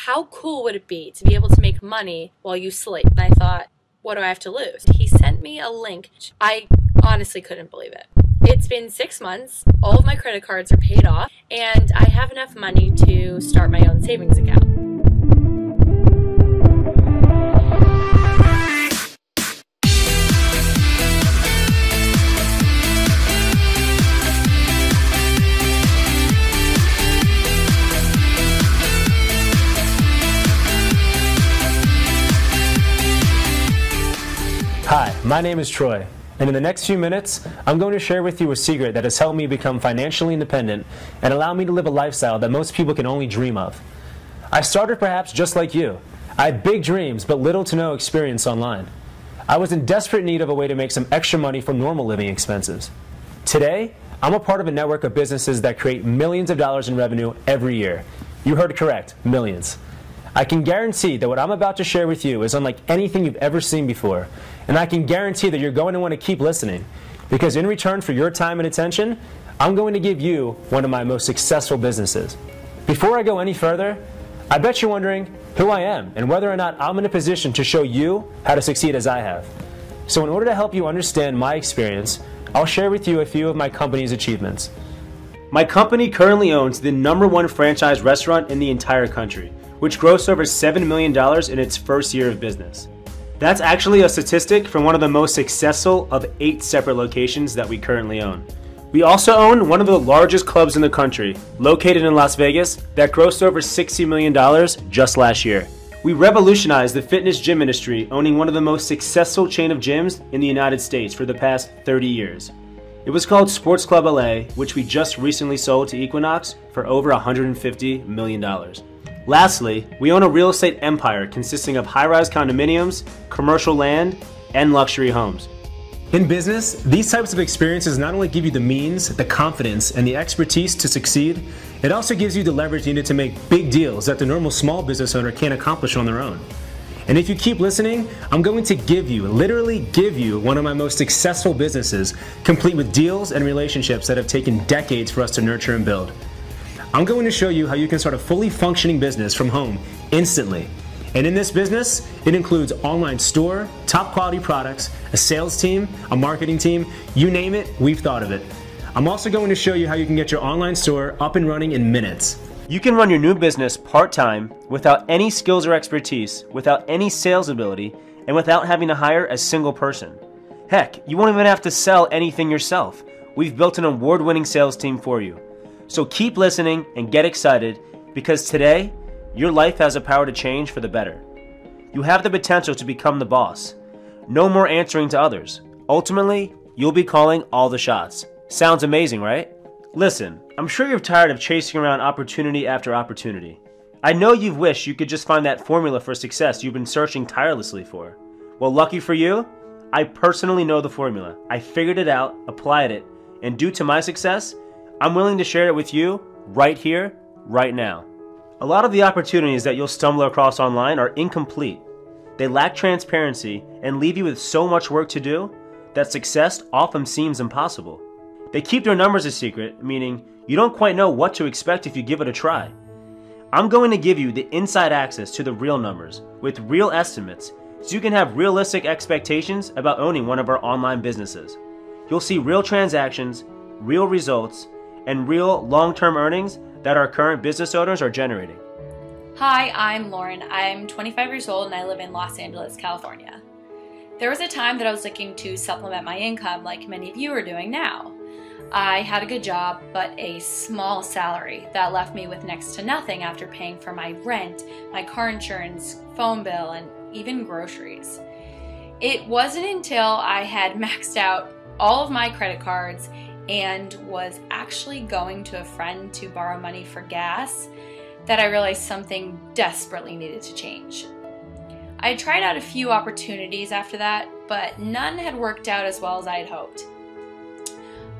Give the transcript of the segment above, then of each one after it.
how cool would it be to be able to make money while you sleep? And I thought, what do I have to lose? He sent me a link. I honestly couldn't believe it. It's been 6 months, all of my credit cards are paid off, and I have enough money to start my own savings account. Hi, my name is Troy, and in the next few minutes, I'm going to share with you a secret that has helped me become financially independent and allow me to live a lifestyle that most people can only dream of. I started perhaps just like you. I had big dreams, but little to no experience online. I was in desperate need of a way to make some extra money from normal living expenses. Today, I'm a part of a network of businesses that create millions of dollars in revenue every year. You heard correct, millions. I can guarantee that what I'm about to share with you is unlike anything you've ever seen before, and I can guarantee that you're going to want to keep listening, because in return for your time and attention, I'm going to give you one of my most successful businesses. Before I go any further, I bet you're wondering who I am and whether or not I'm in a position to show you how to succeed as I have. So in order to help you understand my experience, I'll share with you a few of my company's achievements. My company currently owns the #1 franchise restaurant in the entire country, which grossed over $7 million in its first year of business. That's actually a statistic from one of the most successful of 8 separate locations that we currently own. We also own one of the largest clubs in the country, located in Las Vegas, that grossed over $60 million just last year. We revolutionized the fitness gym industry, owning one of the most successful chain of gyms in the United States for the past 30 years. It was called Sports Club LA, which we just recently sold to Equinox for over $150 million. Lastly, we own a real estate empire consisting of high-rise condominiums, commercial land, and luxury homes. In business, these types of experiences not only give you the means, the confidence, and the expertise to succeed, it also gives you the leverage needed to make big deals that the normal small business owner can't accomplish on their own. And if you keep listening, I'm going to literally give you one of my most successful businesses, complete with deals and relationships that have taken decades for us to nurture and build. I'm going to show you how you can start a fully functioning business from home instantly. And in this business, it includes online store, top quality products, a sales team, a marketing team, you name it, we've thought of it. I'm also going to show you how you can get your online store up and running in minutes. You can run your new business part-time without any skills or expertise, without any sales ability, and without having to hire a single person. Heck, you won't even have to sell anything yourself. We've built an award-winning sales team for you. So keep listening and get excited, because today, your life has the power to change for the better. You have the potential to become the boss. No more answering to others. Ultimately, you'll be calling all the shots. Sounds amazing, right? Listen, I'm sure you're tired of chasing around opportunity after opportunity. I know you've wished you could just find that formula for success you've been searching tirelessly for. Well, lucky for you, I personally know the formula. I figured it out, applied it, and due to my success, I'm willing to share it with you right here, right now. A lot of the opportunities that you'll stumble across online are incomplete. They lack transparency and leave you with so much work to do that success often seems impossible. They keep their numbers a secret, meaning you don't quite know what to expect if you give it a try. I'm going to give you the inside access to the real numbers with real estimates so you can have realistic expectations about owning one of our online businesses. You'll see real transactions, real results, and real long-term earnings that our current business owners are generating. Hi, I'm Lauren. I'm 25 years old and I live in Los Angeles, California. There was a time that I was looking to supplement my income like many of you are doing now. I had a good job, but a small salary that left me with next to nothing after paying for my rent, my car insurance, phone bill, and even groceries. It wasn't until I had maxed out all of my credit cards and was actually going to a friend to borrow money for gas that I realized something desperately needed to change. I had tried out a few opportunities after that, but none had worked out as well as I had hoped.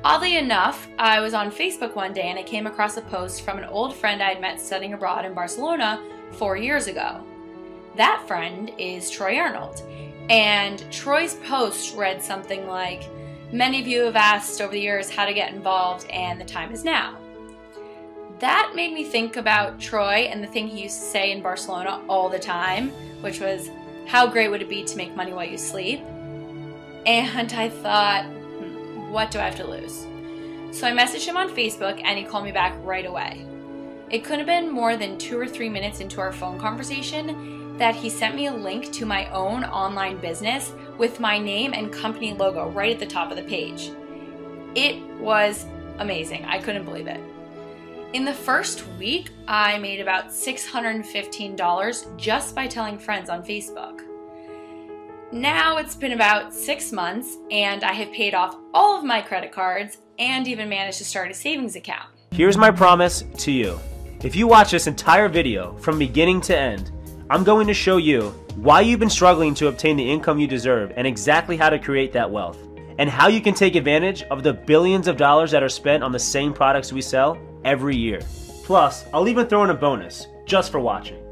Oddly enough, I was on Facebook one day and I came across a post from an old friend I had met studying abroad in Barcelona 4 years ago. That friend is Troy Arnold, and Troy's post read something like, "Many of you have asked over the years how to get involved, and the time is now." That made me think about Troy and the thing he used to say in Barcelona all the time, which was, how great would it be to make money while you sleep? And I thought, what do I have to lose? So I messaged him on Facebook and he called me back right away. It couldn't have been more than 2 or 3 minutes into our phone conversation that he sent me a link to my own online business with my name and company logo right at the top of the page. It was amazing. I couldn't believe it. In the first week, I made about $615 just by telling friends on Facebook. Now it's been about 6 months and I have paid off all of my credit cards and even managed to start a savings account. Here's my promise to you. If you watch this entire video from beginning to end, I'm going to show you why you've been struggling to obtain the income you deserve and exactly how to create that wealth, and how you can take advantage of the billions of dollars that are spent on the same products we sell every year. Plus, I'll even throw in a bonus just for watching.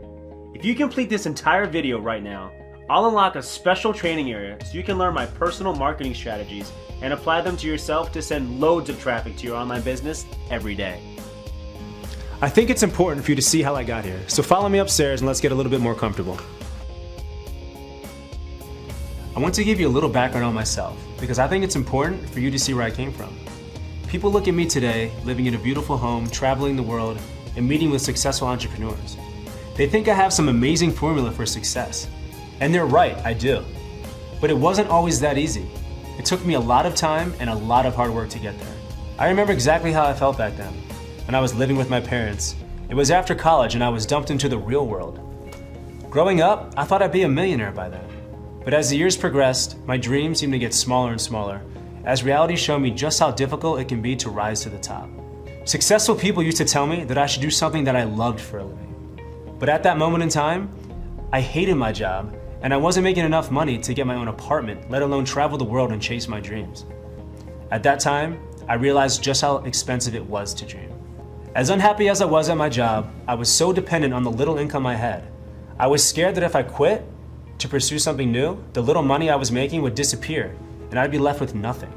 If you complete this entire video right now, I'll unlock a special training area so you can learn my personal marketing strategies and apply them to yourself to send loads of traffic to your online business every day. I think it's important for you to see how I got here, so follow me upstairs and let's get a little bit more comfortable. I want to give you a little background on myself because I think it's important for you to see where I came from. People look at me today, living in a beautiful home, traveling the world, and meeting with successful entrepreneurs. They think I have some amazing formula for success. And they're right, I do. But it wasn't always that easy. It took me a lot of time and a lot of hard work to get there. I remember exactly how I felt back then, when I was living with my parents. It was after college and I was dumped into the real world. Growing up, I thought I'd be a millionaire by then. But as the years progressed, my dreams seemed to get smaller and smaller, as reality showed me just how difficult it can be to rise to the top. Successful people used to tell me that I should do something that I loved for a living. But at that moment in time, I hated my job and I wasn't making enough money to get my own apartment, let alone travel the world and chase my dreams. At that time, I realized just how expensive it was to dream. As unhappy as I was at my job, I was so dependent on the little income I had. I was scared that if I quit to pursue something new, the little money I was making would disappear and I'd be left with nothing.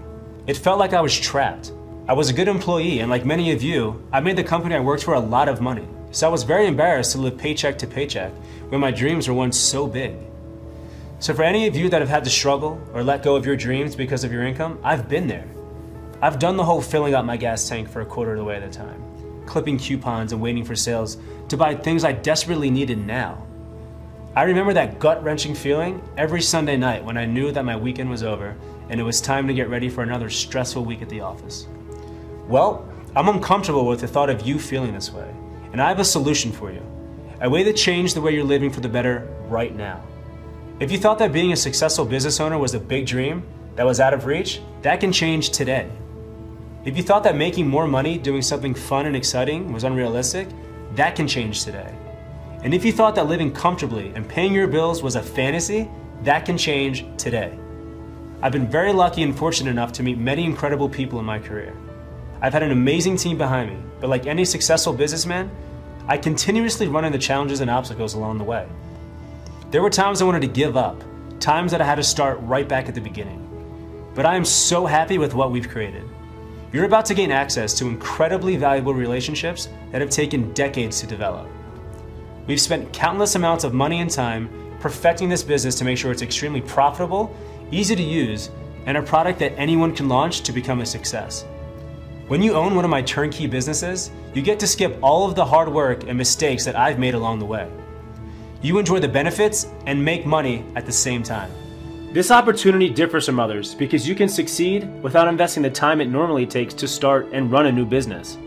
It felt like I was trapped. I was a good employee and like many of you, I made the company I worked for a lot of money. So I was very embarrassed to live paycheck to paycheck when my dreams were once so big. So for any of you that have had to struggle or let go of your dreams because of your income, I've been there. I've done the whole filling up my gas tank for a quarter of the way at a time, clipping coupons and waiting for sales to buy things I desperately needed now. I remember that gut-wrenching feeling every Sunday night when I knew that my weekend was over and it was time to get ready for another stressful week at the office. Well, I'm uncomfortable with the thought of you feeling this way, and I have a solution for you. A way to change the way you're living for the better right now. If you thought that being a successful business owner was a big dream that was out of reach, that can change today. If you thought that making more money doing something fun and exciting was unrealistic, that can change today. And if you thought that living comfortably and paying your bills was a fantasy, that can change today. I've been very lucky and fortunate enough to meet many incredible people in my career. I've had an amazing team behind me, but like any successful businessman, I continuously run into challenges and obstacles along the way. There were times I wanted to give up, times that I had to start right back at the beginning. But I am so happy with what we've created. You're about to gain access to incredibly valuable relationships that have taken decades to develop. We've spent countless amounts of money and time perfecting this business to make sure it's extremely profitable, easy to use, and a product that anyone can launch to become a success. When you own one of my turnkey businesses, you get to skip all of the hard work and mistakes that I've made along the way. You enjoy the benefits and make money at the same time. This opportunity differs from others because you can succeed without investing the time it normally takes to start and run a new business.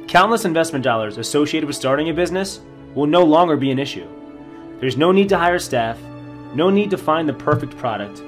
Countless investment dollars associated with starting a business will no longer be an issue. There's no need to hire staff, no need to find the perfect product,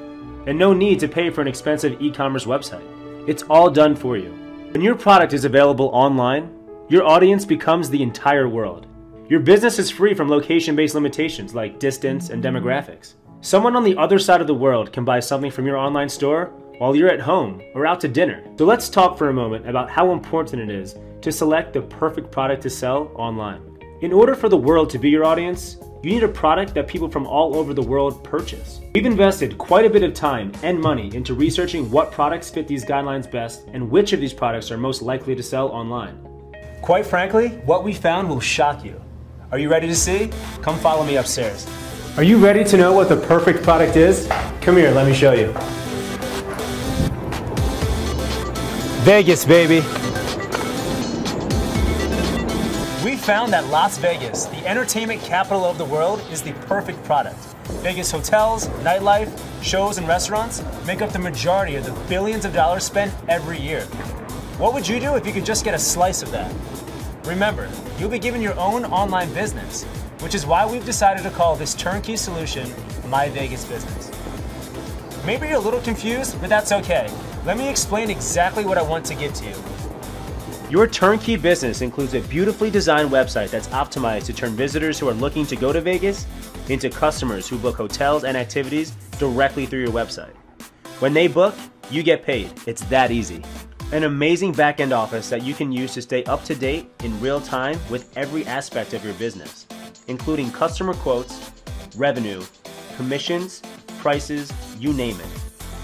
and no need to pay for an expensive e-commerce website. It's all done for you. When your product is available online, your audience becomes the entire world. Your business is free from location-based limitations like distance and demographics. Someone on the other side of the world can buy something from your online store while you're at home or out to dinner. So let's talk for a moment about how important it is to select the perfect product to sell online. In order for the world to be your audience, you need a product that people from all over the world purchase. We've invested quite a bit of time and money into researching what products fit these guidelines best and which of these products are most likely to sell online. Quite frankly, what we found will shock you. Are you ready to see? Come follow me upstairs. Are you ready to know what the perfect product is? Come here, let me show you. Vegas, baby. We found that Las Vegas, the entertainment capital of the world, is the perfect product. Vegas hotels, nightlife, shows, and restaurants make up the majority of the billions of dollars spent every year. What would you do if you could just get a slice of that? Remember, you'll be given your own online business, which is why we've decided to call this turnkey solution My Vegas Business. Maybe you're a little confused, but that's okay. Let me explain exactly what I want to get to you. Your turnkey business includes a beautifully designed website that's optimized to turn visitors who are looking to go to Vegas into customers who book hotels and activities directly through your website. When they book, you get paid. It's that easy. An amazing back-end office that you can use to stay up to date in real time with every aspect of your business, including customer quotes, revenue, commissions, prices, you name it.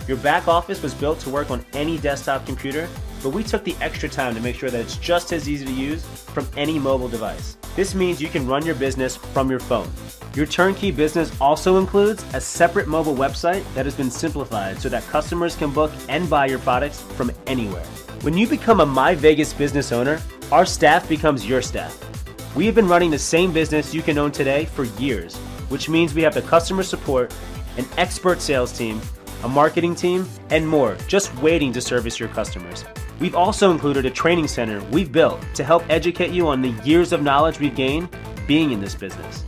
Your back office was built to work on any desktop computer, but we took the extra time to make sure that it's just as easy to use from any mobile device. This means you can run your business from your phone. Your turnkey business also includes a separate mobile website that has been simplified so that customers can book and buy your products from anywhere. When you become a My Vegas business owner, our staff becomes your staff. We have been running the same business you can own today for years, which means we have the customer support, an expert sales team, a marketing team, and more, just waiting to service your customers. We've also included a training center we've built to help educate you on the years of knowledge we've gained being in this business.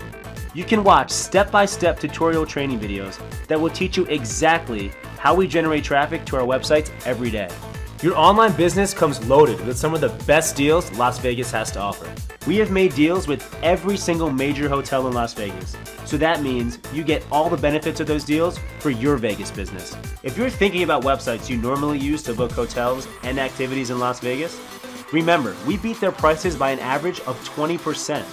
You can watch step-by-step tutorial training videos that will teach you exactly how we generate traffic to our websites every day. Your online business comes loaded with some of the best deals Las Vegas has to offer. We have made deals with every single major hotel in Las Vegas, so that means you get all the benefits of those deals for your Vegas business. If you're thinking about websites you normally use to book hotels and activities in Las Vegas, remember, we beat their prices by an average of 20%.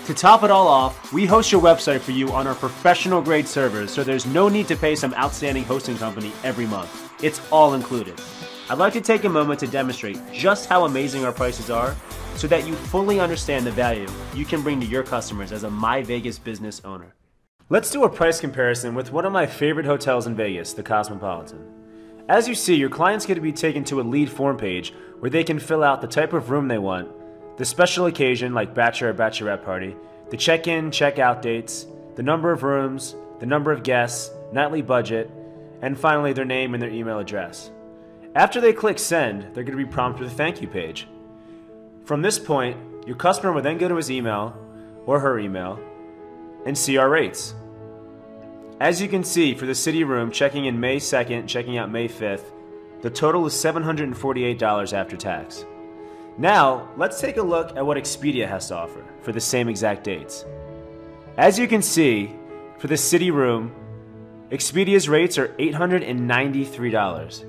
To top it all off, we host your website for you on our professional grade servers, so there's no need to pay some outstanding hosting company every month. It's all included. I'd like to take a moment to demonstrate just how amazing our prices are so that you fully understand the value you can bring to your customers as a My Vegas business owner. Let's do a price comparison with one of my favorite hotels in Vegas, the Cosmopolitan. As you see, your clients get to be taken to a lead form page where they can fill out the type of room they want, the special occasion like bachelor or bachelorette party, the check-in, check-out dates, the number of rooms, the number of guests, nightly budget, and finally their name and their email address. After they click send, they're going to be prompted with a thank you page. From this point, your customer will then go to his email or her email and see our rates. As you can see, for the city room, checking in May 2nd, checking out May 5th, the total is $748 after tax. Now, let's take a look at what Expedia has to offer for the same exact dates. As you can see, for the city room, Expedia's rates are $893.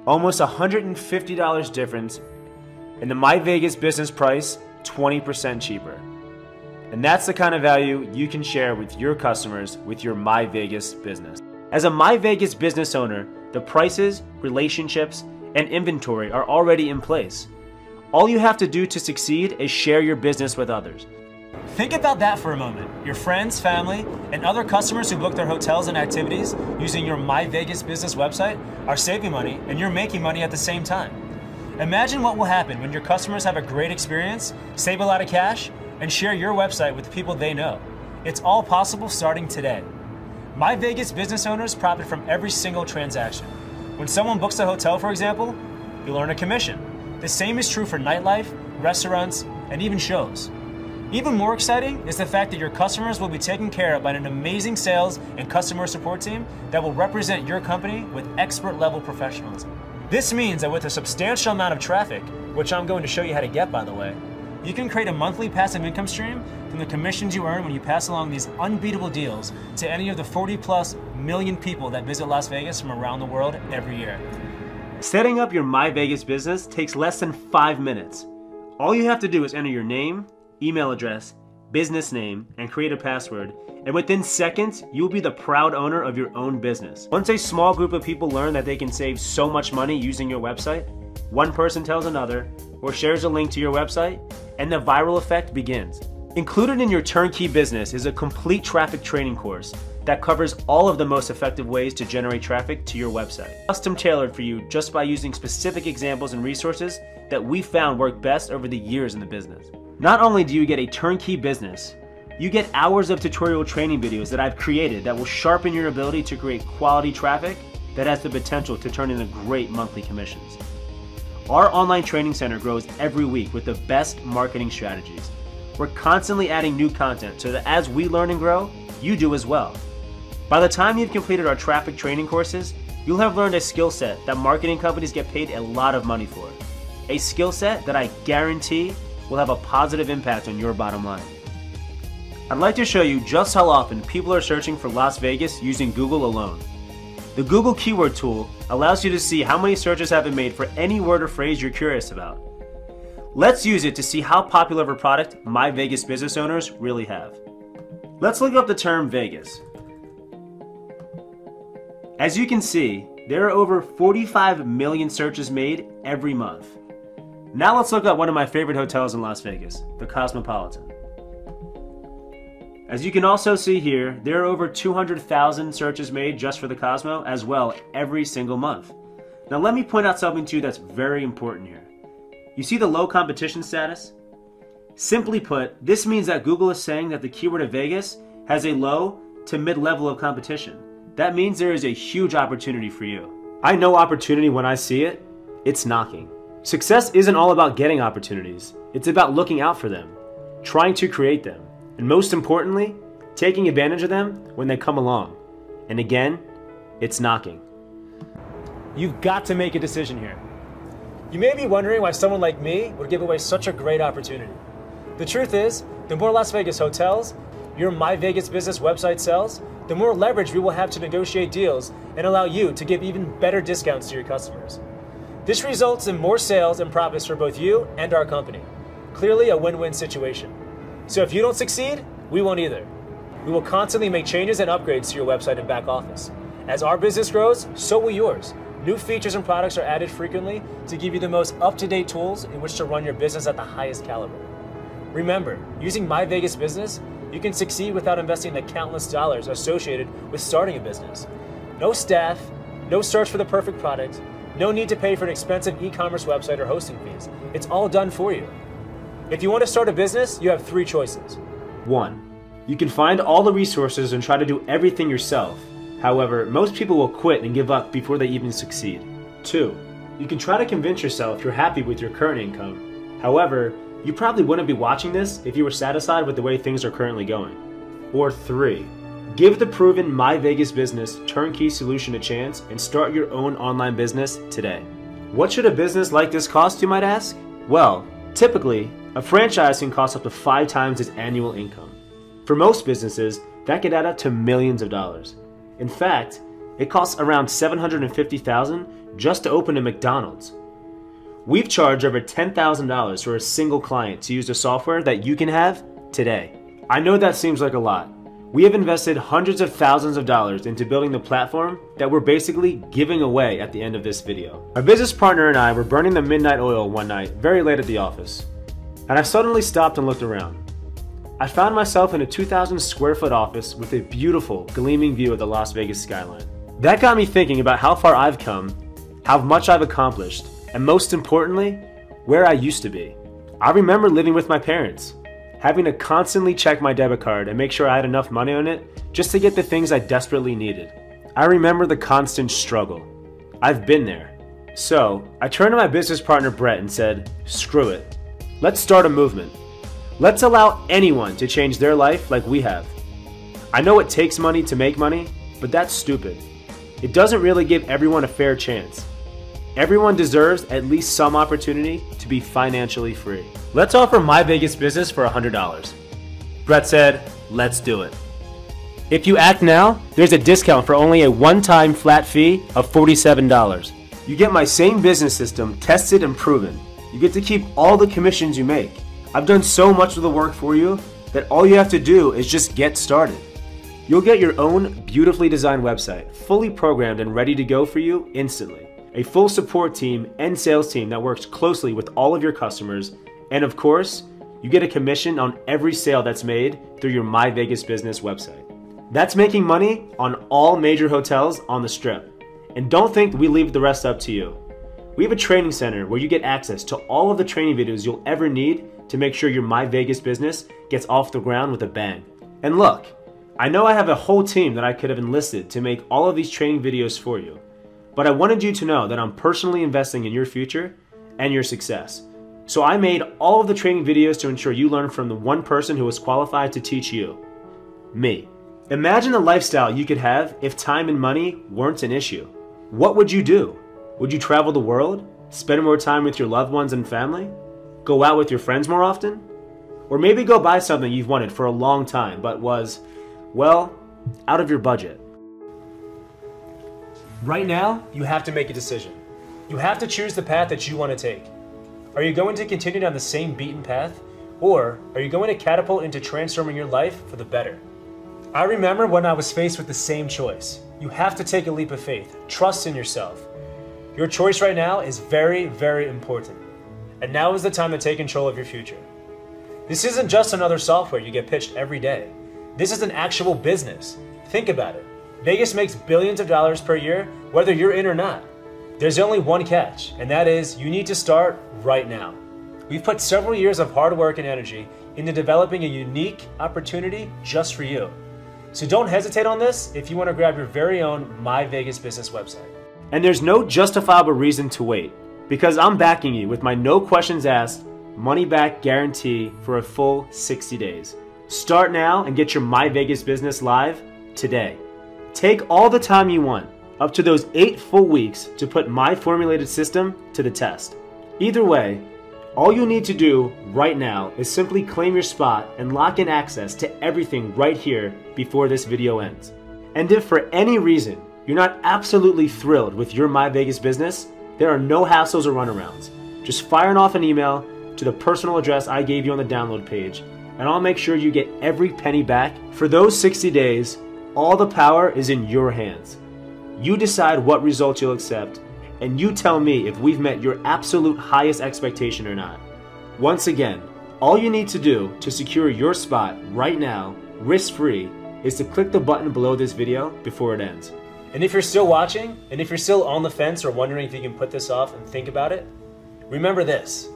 Almost $150 difference, and the My Vegas business price 20% cheaper. And that's the kind of value you can share with your customers with your My Vegas business. As a My Vegas business owner, the prices, relationships, and inventory are already in place. All you have to do to succeed is share your business with others. Think about that for a moment. Your friends, family, and other customers who book their hotels and activities using your My Vegas business website are saving money, and you're making money at the same time. Imagine what will happen when your customers have a great experience, save a lot of cash, and share your website with the people they know. It's all possible starting today. My Vegas business owners profit from every single transaction. When someone books a hotel, for example, you'll earn a commission. The same is true for nightlife, restaurants, and even shows. Even more exciting is the fact that your customers will be taken care of by an amazing sales and customer support team that will represent your company with expert level professionalism. This means that with a substantial amount of traffic, which I'm going to show you how to get, by the way, you can create a monthly passive income stream from the commissions you earn when you pass along these unbeatable deals to any of the 40+ million people that visit Las Vegas from around the world every year. Setting up your My Vegas business takes less than 5 minutes. All you have to do is enter your name, email address, business name, and create a password, and within seconds, you'll be the proud owner of your own business. Once a small group of people learn that they can save so much money using your website, one person tells another, or shares a link to your website, and the viral effect begins. Included in your turnkey business is a complete traffic training course that covers all of the most effective ways to generate traffic to your website. Custom tailored for you just by using specific examples and resources that we found work best over the years in the business. Not only do you get a turnkey business, you get hours of tutorial training videos that I've created that will sharpen your ability to create quality traffic that has the potential to turn into great monthly commissions. Our online training center grows every week with the best marketing strategies. We're constantly adding new content so that as we learn and grow, you do as well. By the time you've completed our traffic training courses, you'll have learned a skill set that marketing companies get paid a lot of money for. A skill set that I guarantee will have a positive impact on your bottom line. I'd like to show you just how often people are searching for Las Vegas using Google alone. The Google Keyword Tool allows you to see how many searches have been made for any word or phrase you're curious about. Let's use it to see how popular of a product My Vegas business owners really have. Let's look up the term Vegas. As you can see, there are over 45 million searches made every month. Now let's look up one of my favorite hotels in Las Vegas, the Cosmopolitan. As you can also see here, there are over 200,000 searches made just for the Cosmo as well every single month. Now let me point out something to you that's very important here. You see the low competition status? Simply put, this means that Google is saying that the keyword of Vegas has a low to mid-level of competition. That means there is a huge opportunity for you. I know opportunity when I see it. It's knocking. Success isn't all about getting opportunities. It's about looking out for them, trying to create them, and most importantly, taking advantage of them when they come along. And again, it's knocking. You've got to make a decision here. You may be wondering why someone like me would give away such a great opportunity. The truth is, the more Las Vegas hotels your My Vegas business website sells, the more leverage we will have to negotiate deals and allow you to give even better discounts to your customers. This results in more sales and profits for both you and our company. Clearly a win-win situation. So if you don't succeed, we won't either. We will constantly make changes and upgrades to your website and back office. As our business grows, so will yours. New features and products are added frequently to give you the most up-to-date tools in which to run your business at the highest caliber. Remember, using My Vegas Business, you can succeed without investing the countless dollars associated with starting a business. No staff, no search for the perfect product, no need to pay for an expensive e-commerce website or hosting fees. It's all done for you. If you want to start a business, you have three choices. 1. You can find all the resources and try to do everything yourself. However, most people will quit and give up before they even succeed. 2. You can try to convince yourself you're happy with your current income. However, you probably wouldn't be watching this if you were satisfied with the way things are currently going. Or 3. Give the proven My Vegas Business turnkey solution a chance and start your own online business today. What should a business like this cost, you might ask? Well, typically, a franchise can cost up to 5 times its annual income. For most businesses, that could add up to millions of dollars. In fact, it costs around $750,000 just to open a McDonald's. We've charged over $10,000 for a single client to use the software that you can have today. I know that seems like a lot. We have invested hundreds of thousands of dollars into building the platform that we're basically giving away at the end of this video. Our business partner and I were burning the midnight oil one night very late at the office, and I suddenly stopped and looked around. I found myself in a 2,000 square foot office with a beautiful, gleaming view of the Las Vegas skyline. That got me thinking about how far I've come, how much I've accomplished, and most importantly, where I used to be. I remember living with my parents, having to constantly check my debit card and make sure I had enough money on it just to get the things I desperately needed. I remember the constant struggle. I've been there. So, I turned to my business partner Brett and said, screw it. Let's start a movement. Let's allow anyone to change their life like we have. I know it takes money to make money, but that's stupid. It doesn't really give everyone a fair chance. Everyone deserves at least some opportunity to be financially free. Let's offer My Vegas Business for $100. Brett said, let's do it. If you act now, there's a discount for only a one-time flat fee of $47. You get my same business system tested and proven. You get to keep all the commissions you make. I've done so much of the work for you that all you have to do is just get started. You'll get your own beautifully designed website, fully programmed and ready to go for you instantly. a full support team and sales team that works closely with all of your customers, and of course, you get a commission on every sale that's made through your My Vegas Business website. That's making money on all major hotels on the Strip. And don't think we leave the rest up to you. We have a training center where you get access to all of the training videos you'll ever need to make sure your My Vegas business gets off the ground with a bang. And look, I know I have a whole team that I could have enlisted to make all of these training videos for you, but I wanted you to know that I'm personally investing in your future and your success. So I made all of the training videos to ensure you learn from the one person who was qualified to teach you, me. Imagine the lifestyle you could have if time and money weren't an issue. What would you do? Would you travel the world? Spend more time with your loved ones and family? Go out with your friends more often? Or maybe go buy something you've wanted for a long time but was, well, out of your budget. Right now, you have to make a decision. You have to choose the path that you want to take. Are you going to continue down the same beaten path? Or are you going to catapult into transforming your life for the better? I remember when I was faced with the same choice. You have to take a leap of faith. Trust in yourself. Your choice right now is very, very important. And now is the time to take control of your future. This isn't just another software you get pitched every day. This is an actual business. Think about it. Vegas makes billions of dollars per year, whether you're in or not. There's only one catch, and that is you need to start right now. We've put several years of hard work and energy into developing a unique opportunity just for you. So don't hesitate on this if you want to grab your very own My Vegas Business website. And there's no justifiable reason to wait, because I'm backing you with my no questions asked, money back guarantee for a full 60 days. Start now and get your My Vegas Business live today. Take all the time you want, up to those 8 full weeks, to put my formulated system to the test. Either way, all you need to do right now is simply claim your spot and lock in access to everything right here before this video ends. And if for any reason you're not absolutely thrilled with your My Vegas Business, there are no hassles or runarounds. Just firing off an email to the personal address I gave you on the download page, and I'll make sure you get every penny back. For those 60 days, all the power is in your hands. You decide what results you'll accept, and you tell me if we've met your absolute highest expectation or not. Once again, all you need to do to secure your spot right now, risk-free, is to click the button below this video before it ends. And if you're still watching, and if you're still on the fence or wondering if you can put this off and think about it, remember this.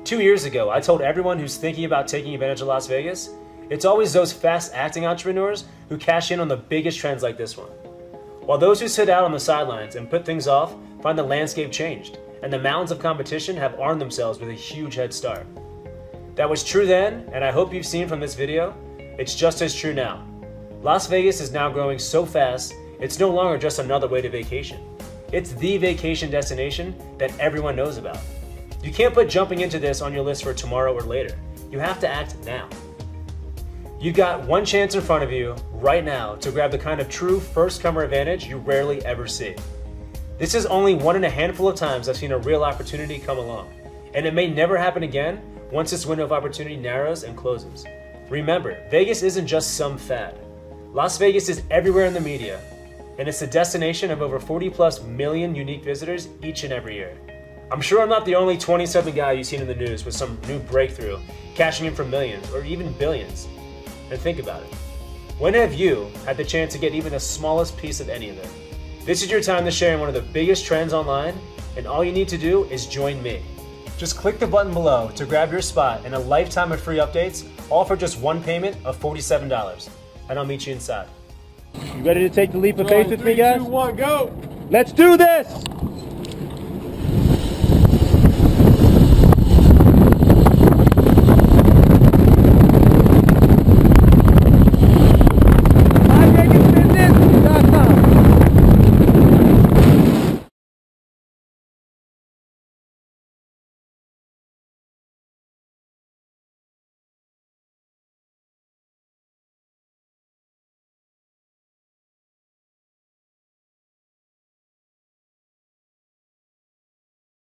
2 years ago, I told everyone who's thinking about taking advantage of Las Vegas, it's always those fast-acting entrepreneurs who cash in on the biggest trends like this one. While those who sit out on the sidelines and put things off find the landscape changed, and the mountains of competition have armed themselves with a huge head start. That was true then, and I hope you've seen from this video, it's just as true now. Las Vegas is now growing so fast, it's no longer just another way to vacation. It's the vacation destination that everyone knows about. You can't put jumping into this on your list for tomorrow or later. You have to act now. You've got one chance in front of you right now to grab the kind of true first-comer advantage you rarely ever see. This is only one in a handful of times I've seen a real opportunity come along, and it may never happen again once this window of opportunity narrows and closes. Remember, Vegas isn't just some fad. Las Vegas is everywhere in the media, and it's the destination of over 40+ million unique visitors each and every year. I'm sure I'm not the only 20-something guy you've seen in the news with some new breakthrough, cashing in for millions or even billions. And think about it. When have you had the chance to get even the smallest piece of any of it? This is your time to share in one of the biggest trends online, and all you need to do is join me. Just click the button below to grab your spot and a lifetime of free updates, all for just one payment of $47. And I'll meet you inside. You ready to take the leap of faith with me, guys? 3, 2, 1, go! Let's do this!